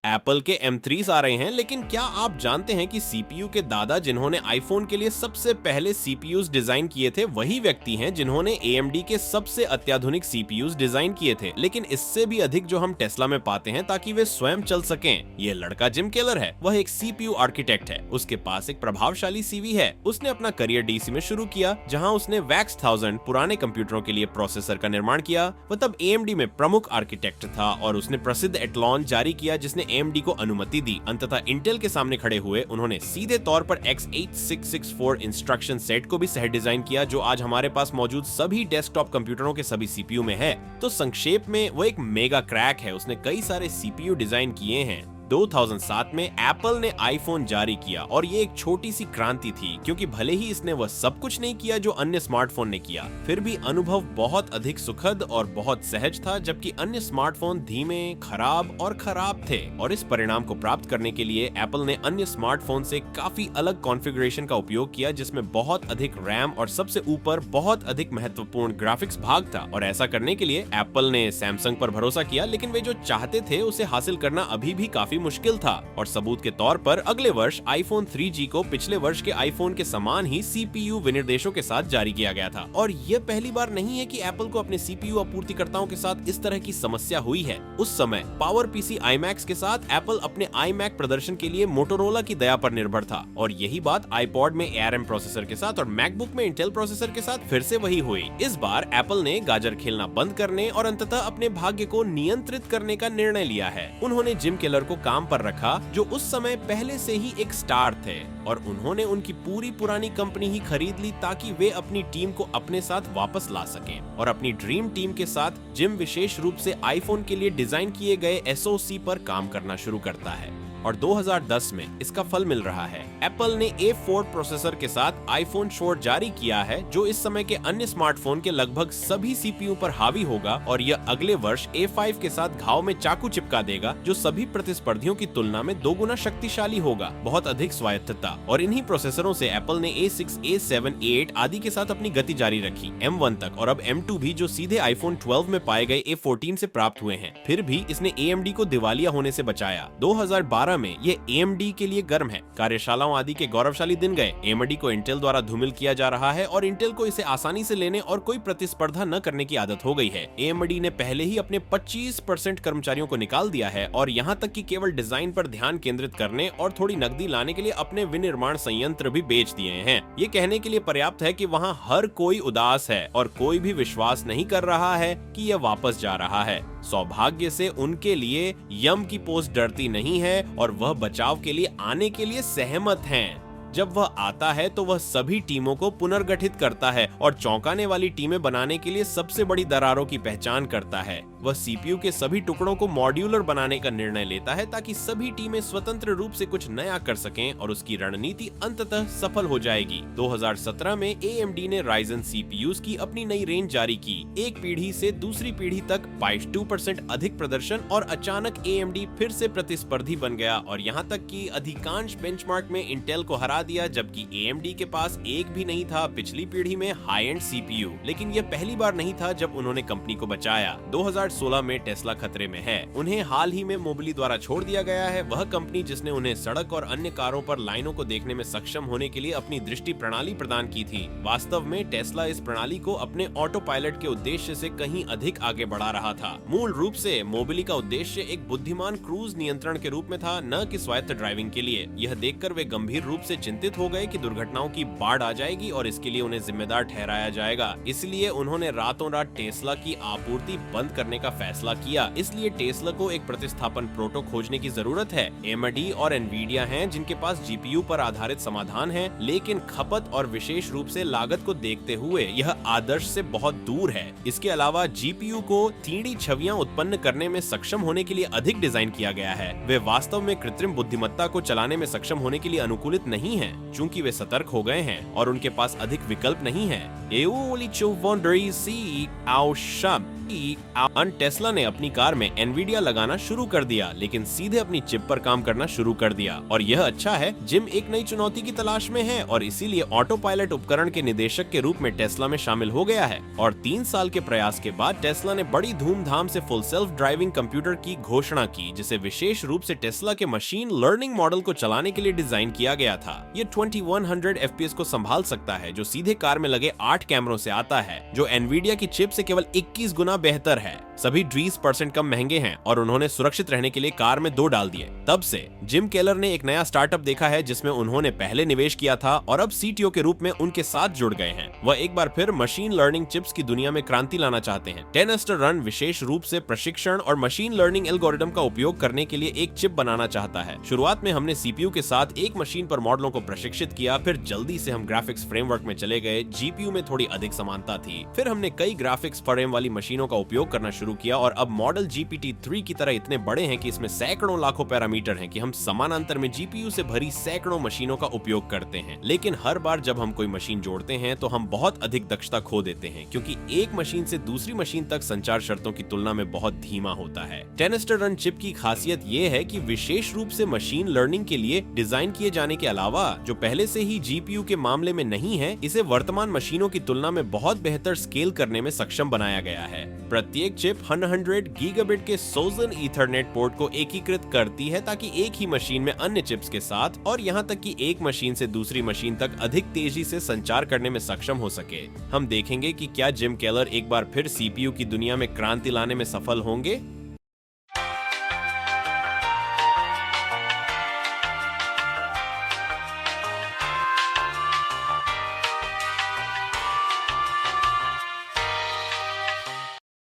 Apple के M3s आ रहे हैं, लेकिन क्या आप जानते हैं कि सीपीयू के दादा जिन्होंने आईफोन के लिए सबसे पहले सीपीयूज डिजाइन किए थे वही व्यक्ति हैं जिन्होंने AMD के सबसे अत्याधुनिक सीपीयूज डिजाइन किए थे, लेकिन इससे भी अधिक जो हम टेस्ला में पाते हैं ताकि वे स्वयं चल सकें। ये लड़का जिम केलर है, वह एक सीपीयू आर्किटेक्ट है। उसके पास एक प्रभावशाली सीवी है। उसने अपना करियर डीसी में शुरू किया, जहां उसने वैक्स 1000 पुराने कंप्यूटरों के लिए प्रोसेसर का निर्माण किया। वह तब AMD में प्रमुख आर्किटेक्ट था और उसने प्रसिद्ध एटलॉन जारी किया जिसने AMD को अनुमति दी। अंततः इंटेल के सामने खड़े हुए उन्होंने सीधे तौर पर X8664 इंस्ट्रक्शन सेट को भी सह डिजाइन किया, जो आज हमारे पास मौजूद सभी डेस्कटॉप कंप्यूटरों के सभी सीपीयू में है। तो संक्षेप में वो एक मेगा क्रैक है। उसने कई सारे सीपीयू डिजाइन किए हैं। 2007 में एप्पल ने आईफोन जारी किया और ये एक छोटी सी क्रांति थी, क्योंकि भले ही इसने वह सब कुछ नहीं किया जो अन्य स्मार्टफोन ने किया, फिर भी अनुभव बहुत अधिक सुखद और बहुत सहज था, जबकि अन्य स्मार्टफोन धीमे, खराब और खराब थे। और इस परिणाम को प्राप्त करने के लिए एप्पल ने अन्य स्मार्टफोन से काफी अलग कॉन्फ़िगरेशन का उपयोग किया, जिसमें बहुत अधिक रैम और सबसे ऊपर बहुत अधिक महत्वपूर्ण ग्राफिक्स भाग था। और ऐसा करने के लिए एप्पल ने सैमसंग पर भरोसा किया, लेकिन वे जो चाहते थे उसे हासिल करना अभी भी काफी मुश्किल था। और सबूत के तौर पर अगले वर्ष आईफोन 3G को पिछले वर्ष के आईफोन के समान ही सीपीयू विनिर्देशों के साथ जारी किया गया था। और यह पहली बार नहीं है कि एप्पल को अपने सीपीयू आपूर्तिकर्ताओं के साथ इस तरह की समस्या हुई है। उस समय पावर पीसी iMacs के साथ एप्पल अपने iMac प्रदर्शन के लिए मोटोरोला की दया पर निर्भर था, और यही बात iPod में ARM प्रोसेसर के साथ और मैकबुक में इंटेल प्रोसेसर के साथ फिर से वही हुई। इस बार एप्पल ने गाजर खेलना बंद करने और अंततः अपने भाग्य को नियंत्रित करने का निर्णय लिया है। उन्होंने जिम केलर को काम पर रखा, जो उस समय पहले से ही एक स्टार थे, और उन्होंने उनकी पूरी पुरानी कंपनी ही खरीद ली ताकि वे अपनी टीम को अपने साथ वापस ला सकें। और अपनी ड्रीम टीम के साथ जिम विशेष रूप से आईफोन के लिए डिजाइन किए गए SoC पर काम करना शुरू करता है, और 2010 में इसका फल मिल रहा है। एप्पल ने A4 प्रोसेसर के साथ आईफोन शोर जारी किया है, जो इस समय के अन्य स्मार्टफोन के लगभग सभी सीपीयू पर हावी होगा, और यह अगले वर्ष A5 के साथ घाव में चाकू चिपका देगा, जो सभी प्रतिस्पर्धियों की तुलना में 2 गुना शक्तिशाली होगा। बहुत अधिक स्वायत्तता। और इन्हीं प्रोसेसरों से एप्पल ने A6, A7, A8 आदि के साथ अपनी गति जारी रखी, M1 तक, और अब M2 भी, जो सीधे आईफोन 12 में पाए गए A14 से प्राप्त हुए हैं। फिर भी इसने AMD को दिवालिया होने से बचाया। 2012 में ये AMD के लिए गर्म है। कार्यशालाओं आदि के गौरवशाली दिन गए। AMD को इंटेल द्वारा धूमिल किया जा रहा है और इंटेल को इसे आसानी से लेने और कोई प्रतिस्पर्धा न करने की आदत हो गई है। AMD ने पहले ही अपने 25% कर्मचारियों को निकाल दिया है, और यहाँ तक कि केवल डिजाइन पर ध्यान केंद्रित करने और थोड़ी नकदी लाने के लिए अपने विनिर्माण संयंत्र भी बेच दिए हैं। ये कहने के लिए पर्याप्त है कि वहाँ हर कोई उदास है और कोई भी विश्वास नहीं कर रहा है कि यह वापस जा रहा है। सौभाग्य से उनके लिए यम की पोस्ट डरती नहीं है, और वह बचाव के लिए आने के लिए सहमत हैं। जब वह आता है तो वह सभी टीमों को पुनर्गठित करता है और चौंकाने वाली टीमें बनाने के लिए सबसे बड़ी दरारों की पहचान करता है। वह सीपीयू के सभी टुकड़ों को मॉड्यूलर बनाने का निर्णय लेता है ताकि सभी टीमें स्वतंत्र रूप से कुछ नया कर सकें, और उसकी रणनीति अंततः सफल हो जाएगी। 2017 में AMD ने Ryzen CPUs की अपनी नई रेंज जारी की। एक पीढ़ी से दूसरी पीढ़ी तक 22% अधिक प्रदर्शन, और अचानक AMD फिर से प्रतिस्पर्धी बन गया, और यहाँ तक कि अधिकांश बेंचमार्क में इंटेल को हरा दिया, जबकि AMD के पास एक भी नहीं था पिछली पीढ़ी में हाई एंड CPU। लेकिन यह पहली बार नहीं था जब उन्होंने कंपनी को बचाया। 2016 में टेस्ला खतरे में है। उन्हें हाल ही में मोबिली द्वारा छोड़ दिया गया है, वह कंपनी जिसने उन्हें सड़क और अन्य कारों पर लाइनों को देखने में सक्षम होने के लिए अपनी दृष्टि प्रणाली प्रदान की थी। वास्तव में टेस्ला इस प्रणाली को अपने ऑटो पायलट के उद्देश्य से कहीं अधिक आगे बढ़ा रहा था। मूल रूप से मोबिली का उद्देश्य एक बुद्धिमान क्रूज नियंत्रण के रूप में था, न कि स्वायत्त ड्राइविंग के लिए। यह देखकर वे गंभीर रूप से चिंतित हो गए कि दुर्घटनाओं की बाढ़ आ जाएगी और इसके लिए उन्हें जिम्मेदार ठहराया जाएगा। इसलिए उन्होंने रातों रात टेस्ला की आपूर्ति बंद करने का फैसला किया। इसलिए टेस्ला को एक प्रतिस्थापन प्रोटो खोजने की जरूरत है। AMD और Nvidia हैं जिनके पास GPU पर आधारित समाधान है, लेकिन खपत और विशेष रूप से लागत को देखते हुए यह आदर्श से बहुत दूर है। इसके अलावा GPU को 3D छवियां उत्पन्न करने में सक्षम होने के लिए अधिक डिजाइन किया गया है। वे वास्तव में कृत्रिम बुद्धिमत्ता को चलाने में सक्षम होने के लिए अनुकूलित नहीं है, चूंकि वे सतर्क हो गए हैं और उनके पास अधिक विकल्प नहीं है। टेस्ला ने अपनी कार में एनवीडिया लगाना शुरू कर दिया, लेकिन सीधे अपनी चिप पर काम करना शुरू कर दिया। और यह अच्छा है, जिम एक नई चुनौती की तलाश में है और इसीलिए ऑटो पायलट उपकरण के निदेशक के रूप में टेस्ला में शामिल हो गया है। और 3 साल के प्रयास के बाद टेस्ला ने बड़ी धूमधाम से फुल सेल्फ ड्राइविंग कंप्यूटर की घोषणा की, जिसे विशेष रूप से टेस्ला के मशीन लर्निंग मॉडल को चलाने के लिए डिजाइन किया गया था। ये 2100 FPS को संभाल सकता है, जो सीधे कार में लगे 8 कैमरों से आता है, जो एनवीडिया की चिप से केवल 21 गुना बेहतर है। सभी 20% कम महंगे हैं और उन्होंने सुरक्षित रहने के लिए कार में 2 डाल दिए। तब से जिम केलर ने एक नया स्टार्टअप देखा है जिसमें उन्होंने पहले निवेश किया था और अब सीटीओ के रूप में उनके साथ जुड़ गए हैं। वह एक बार फिर मशीन लर्निंग चिप्स की दुनिया में क्रांति लाना चाहते हैं। 10 रन विशेष रूप से प्रशिक्षण और मशीन लर्निंग एल्गोरिदम का उपयोग करने के लिए एक चिप बनाना चाहता है। शुरुआत में हमने सीपीयू के साथ एक मशीन पर मॉडलों को प्रशिक्षित किया, फिर जल्दी से हम ग्राफिक्स फ्रेमवर्क में चले गए। जीपीयू में थोड़ी अधिक समानता थी। फिर हमने कई ग्राफिक्स फ्रेम वाली मशीनों का उपयोग करना शुरू किया और अब मॉडल GPT-3 की तरह इतने बड़े हैं कि इसमें सैकड़ों लाखों पैरामीटर हैं कि हम समानांतर में जीपीयू से भरी सैकड़ों मशीनों का उपयोग करते हैं। लेकिन हर बार जब हम कोई मशीन जोड़ते हैं तो हम बहुत अधिक दक्षता खो देते हैं, क्योंकि एक मशीन से दूसरी मशीन तक संचार शर्तों की तुलना में बहुत धीमा होता है। 10 रन चिप की खासियत ये है कि विशेष रूप से मशीन लर्निंग के लिए डिजाइन किए जाने के अलावा जो पहले से ही जीपीयू के मामले में नहीं है, इसे वर्तमान मशीनों की तुलना में बहुत बेहतर स्केल करने में सक्षम बनाया गया है। प्रत्येक चिप 100 गीगाबिट के सोजन ईथरनेट पोर्ट को एकीकृत करती है ताकि एक ही मशीन में अन्य चिप्स के साथ और यहाँ तक कि एक मशीन से दूसरी मशीन तक अधिक तेजी से संचार करने में सक्षम हो सके। हम देखेंगे कि क्या जिम केलर एक बार फिर सीपीयू की दुनिया में क्रांति लाने में सफल होंगे।